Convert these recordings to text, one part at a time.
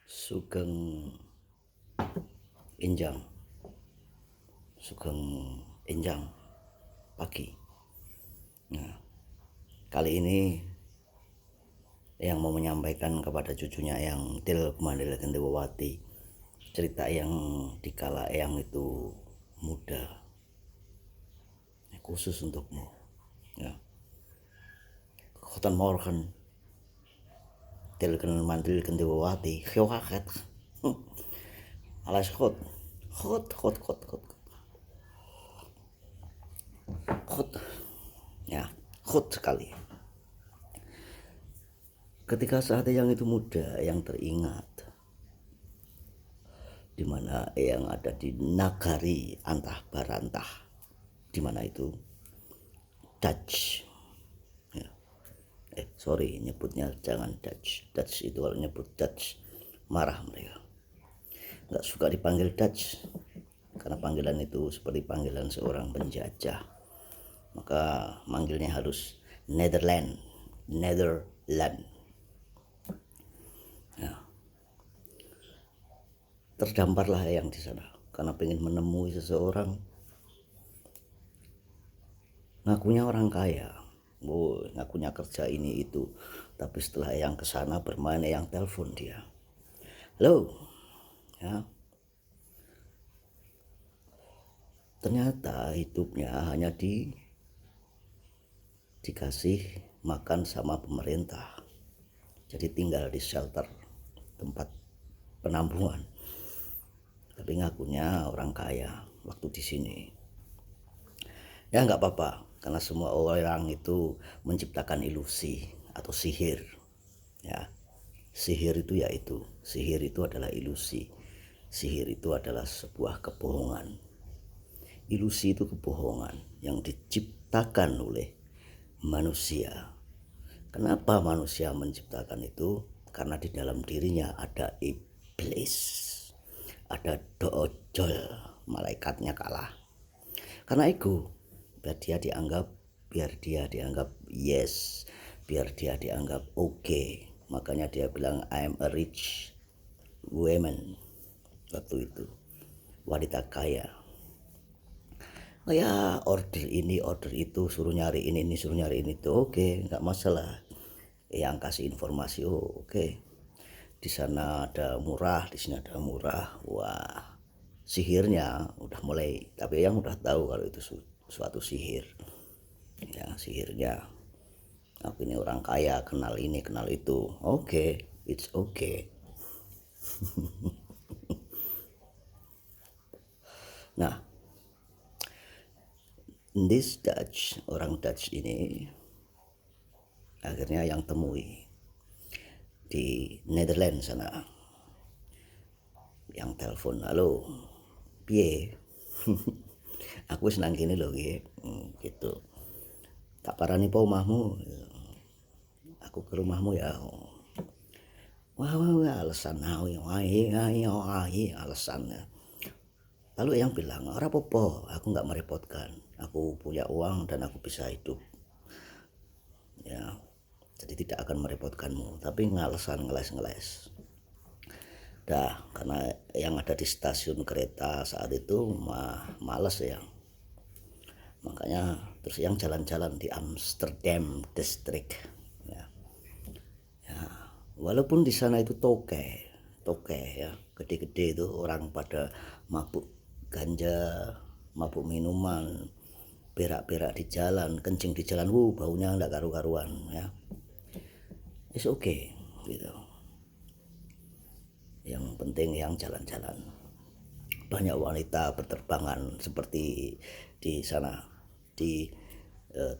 Sugeng Enjang, Sugeng Enjang pagi. Nah, kali ini yang mau menyampaikan kepada cucunya yang Til Kumandel Gendewati cerita yang dikala Eyang itu muda, khusus untukmu. Ya, Khotan Morgan Til Kumandel Gendewati, Khyokaket, alas khot, ya, khot sekali. Ketika saat Eyang itu muda, yang teringat di mana Eyang ada di Nagari Antah Barantah, di mana itu Dutch. Ya. Sorry, nyebutnya jangan Dutch. Dutch itu kalau nyebut Dutch marah mereka. Nggak suka dipanggil Dutch karena panggilan itu seperti panggilan seorang penjajah. Maka manggilnya harus Netherland. Ya. Terdamparlah Eyang di sana karena pengen menemui seseorang. Ngakunya orang kaya, ngakunya kerja ini itu, tapi setelah Eyang kesana bermain, Eyang telepon dia, halo, ya. Ternyata hidupnya hanya dikasih makan sama pemerintah, jadi tinggal di shelter, tempat penampungan, tapi ngakunya orang kaya waktu di sini. Ya nggak apa-apa, karena semua orang itu menciptakan ilusi atau sihir. Ya, sihir itu adalah ilusi. Sihir itu adalah sebuah kebohongan. Ilusi itu kebohongan yang diciptakan oleh manusia. Kenapa manusia menciptakan itu? Karena di dalam dirinya ada iblis, ada dojol, malaikatnya kalah. Karena ego, biar dia dianggap yes, biar dia dianggap oke. Makanya dia bilang I am a rich woman waktu itu, wanita kaya. Oh ya, order ini order itu, suruh nyari ini suruh nyari ini tuh, oke, nggak masalah. Yang kasih informasi, oh oke, di sana ada murah, di sini ada murah. Wah, sihirnya udah mulai, tapi yang udah tahu kalau itu suatu sihir. Ya, sihirnya aku ini orang kaya, kenal ini kenal itu, oke, it's okay. Nah, this Dutch, orang Dutch ini akhirnya yang temui di Netherlands sana, yang telepon, halo piye, aku senang gini loh gitu, tak parani po omahmu, aku ke rumahmu ya. Wah, alasan alasannya. Lalu yang bilang, ora apa-apa, aku nggak merepotkan, aku punya uang dan aku bisa hidup, ya, jadi tidak akan merepotkanmu, tapi ngalesan ngeles. Dah, karena yang ada di stasiun kereta saat itu males ya, makanya terus yang jalan-jalan di Amsterdam District, ya. Walaupun di sana itu toke ya, gede-gede itu orang pada mabuk ganja, mabuk minuman, berak-berak di jalan, kencing di jalan, baunya enggak karu-karuan ya. It's okay gitu. Yang penting yang jalan-jalan. Banyak wanita berterbangan seperti di sana, di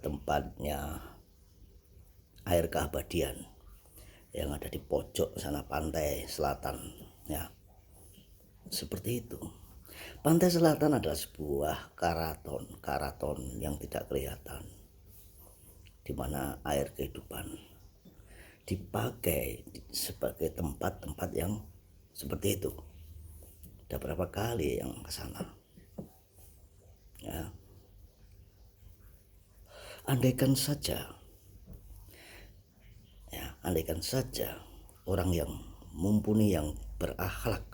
tempatnya air keabadian yang ada di pojok sana, pantai selatan ya. Seperti itu. Pantai selatan adalah sebuah karaton yang tidak kelihatan, di mana air kehidupan dipakai sebagai tempat-tempat yang seperti itu. Ada berapa kali yang ke sana ya. Andaikan saja orang yang mumpuni, yang berakhlak,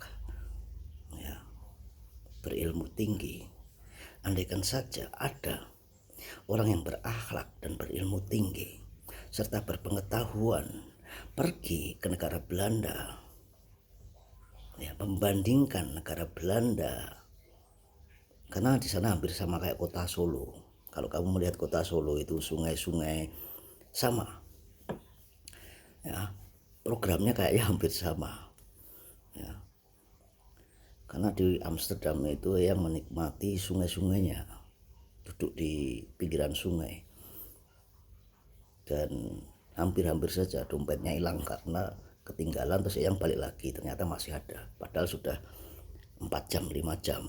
ya, berilmu tinggi. Andaikan saja ada orang yang berakhlak dan berilmu tinggi serta berpengetahuan pergi ke negara Belanda, ya, membandingkan negara Belanda, karena di sana hampir sama kayak kota Solo. Kalau kamu melihat kota Solo itu sungai-sungai sama, ya, programnya kayaknya hampir sama, ya. Karena di Amsterdam itu yang menikmati sungai-sungainya, duduk di pinggiran sungai, dan hampir-hampir saja dompetnya hilang karena ketinggalan, terus yang balik lagi ternyata masih ada, padahal sudah 4 jam 5 jam.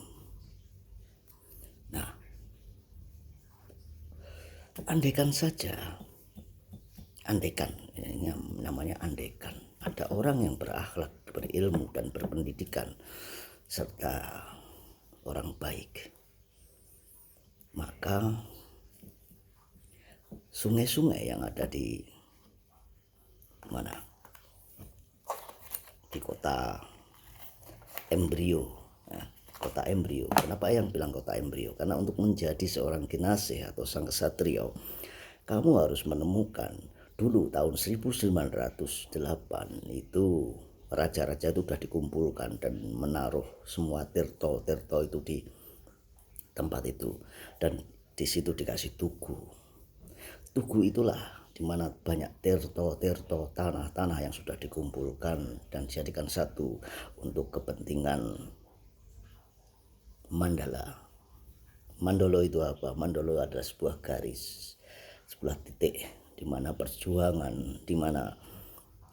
Nah, andaikan saja, andaikan, ini namanya andaikan, ada orang yang berakhlak, berilmu dan berpendidikan serta orang baik, maka sungai-sungai yang ada di mana, di kota embrio, ya, kota embrio. Kenapa yang bilang kota embrio? Karena untuk menjadi seorang kinasih atau sang ksatrio, kamu harus menemukan dulu tahun 1908 itu raja-raja itu sudah dikumpulkan dan menaruh semua tirto-tirto itu di tempat itu, dan di situ dikasih tugu. Tugu itulah di mana banyak tirto-tirto, tanah-tanah yang sudah dikumpulkan dan dijadikan satu untuk kepentingan mandala. Mandolo itu apa? Mandolo adalah sebuah garis, sebuah titik di mana perjuangan, di mana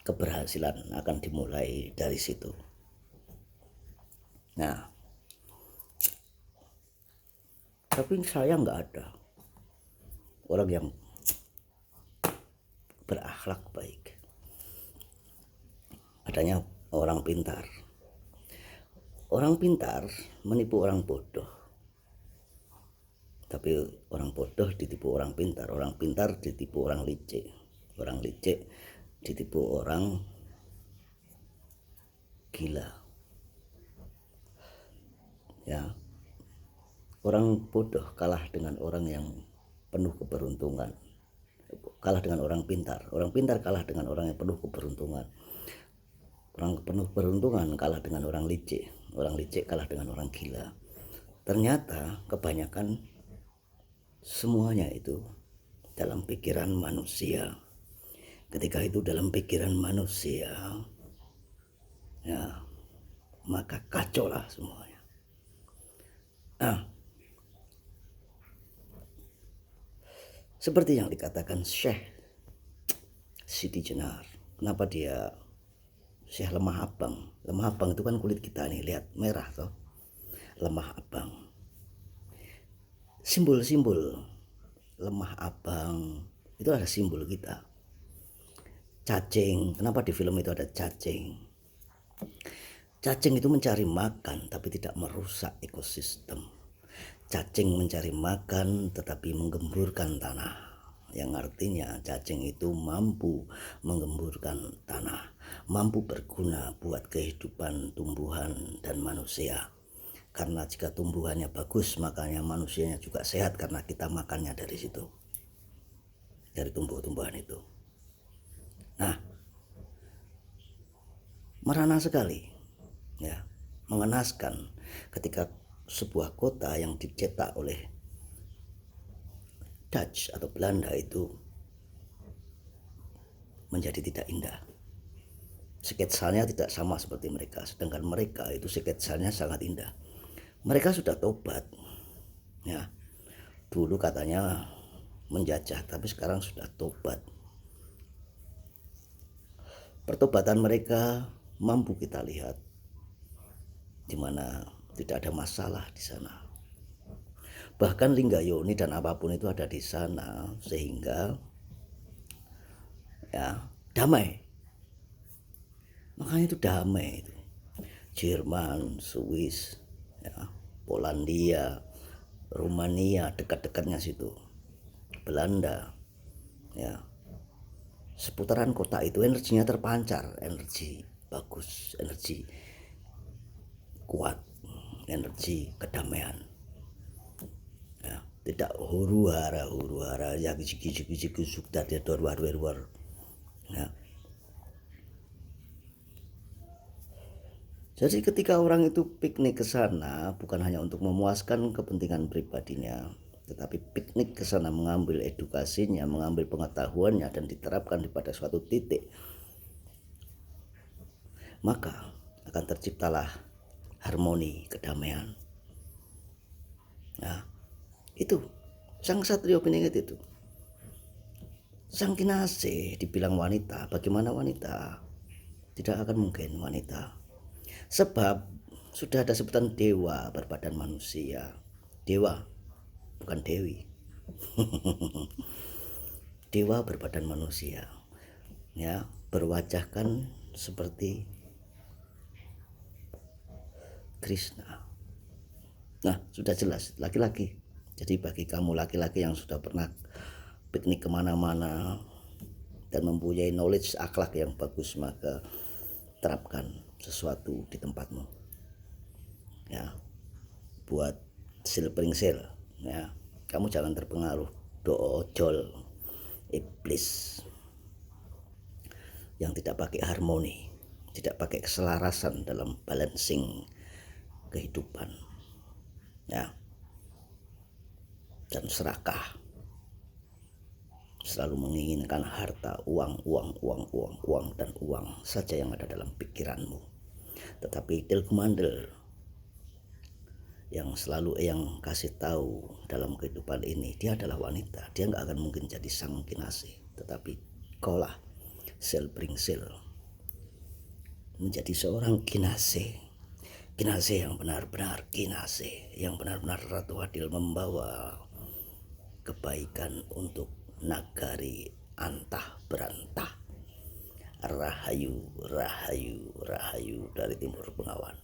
keberhasilan akan dimulai dari situ. Nah, tapi saya nggak ada orang yang berakhlak baik. Adanya orang pintar. Orang pintar menipu orang bodoh, tapi orang bodoh ditipu orang pintar, orang pintar ditipu orang licik, orang licik ditipu orang gila, ya. Orang bodoh kalah dengan orang yang penuh keberuntungan, kalah dengan orang pintar kalah dengan orang yang penuh keberuntungan, orang penuh keberuntungan kalah dengan orang licik kalah dengan orang gila. Ternyata kebanyakan semuanya itu dalam pikiran manusia. Ketika itu dalam pikiran manusia, ya, maka kacau lah semuanya. Nah, seperti yang dikatakan Syekh Siti Jenar. Kenapa dia Syekh lemah abang? Lemah abang itu kan kulit kita nih, lihat merah toh. Lemah abang. Simbol-simbol lemah abang itu ada simbol kita. Cacing, kenapa di film itu ada cacing? Cacing itu mencari makan tapi tidak merusak ekosistem. Cacing mencari makan tetapi menggemburkan tanah, yang artinya cacing itu mampu menggemburkan tanah, mampu berguna buat kehidupan tumbuhan dan manusia. Karena jika tumbuhannya bagus, makanya manusianya juga sehat karena kita makannya dari situ, dari tumbuh-tumbuhan itu. Nah, merana sekali, ya, mengenaskan ketika sebuah kota yang dicetak oleh Dutch atau Belanda itu menjadi tidak indah. Sketsanya tidak sama seperti mereka, sedangkan mereka itu sketsanya sangat indah. Mereka sudah tobat, ya. Dulu katanya menjajah, tapi sekarang sudah tobat. Pertobatan mereka mampu kita lihat, di mana tidak ada masalah di sana. Bahkan Linggayoni dan apapun itu ada di sana, sehingga, ya, damai. Makanya itu damai itu. Jerman, Swiss, ya, Polandia, Rumania, dekat-dekatnya situ, Belanda, ya. Seputaran kota itu energinya terpancar, energi bagus, energi kuat, energi kedamaian. Ya, tidak huru hara ya gigi sudah dia luar. Ya. Jadi ketika orang itu piknik ke sana bukan hanya untuk memuaskan kepentingan pribadinya, tetapi piknik ke sana mengambil edukasinya, mengambil pengetahuannya dan diterapkan pada suatu titik, maka akan terciptalah harmoni, kedamaian. Nah, itu sang Satrio Piningit itu. Sang Kinasih dibilang wanita, bagaimana wanita? Tidak akan mungkin wanita. Sebab sudah ada sebutan dewa berbadan manusia. Dewa, bukan dewi. Dewa berbadan manusia. Ya, berwajahkan seperti Krishna. Nah, sudah jelas laki-laki. Jadi bagi kamu laki-laki yang sudah pernah piknik kemana-mana dan mempunyai knowledge akhlak yang bagus, maka terapkan sesuatu di tempatmu. Ya, buat silpring sil. Ya, kamu jangan terpengaruh doojol iblis yang tidak pakai harmoni, tidak pakai keselarasan dalam balancing kehidupan. Ya, dan serakah, selalu menginginkan harta, uang dan uang saja yang ada dalam pikiranmu. Tetapi Tilgumandel yang selalu yang kasih tahu dalam kehidupan ini, dia adalah wanita. Dia nggak akan mungkin jadi sang Kinasih, tetapi kaulah Silpringsil menjadi seorang Kinasih. Kinasih yang benar-benar Kinasih, yang benar-benar Ratu Adil, membawa kebaikan untuk nagari antah berantah. Rahayu, rahayu, rahayu dari Timur Bengawan.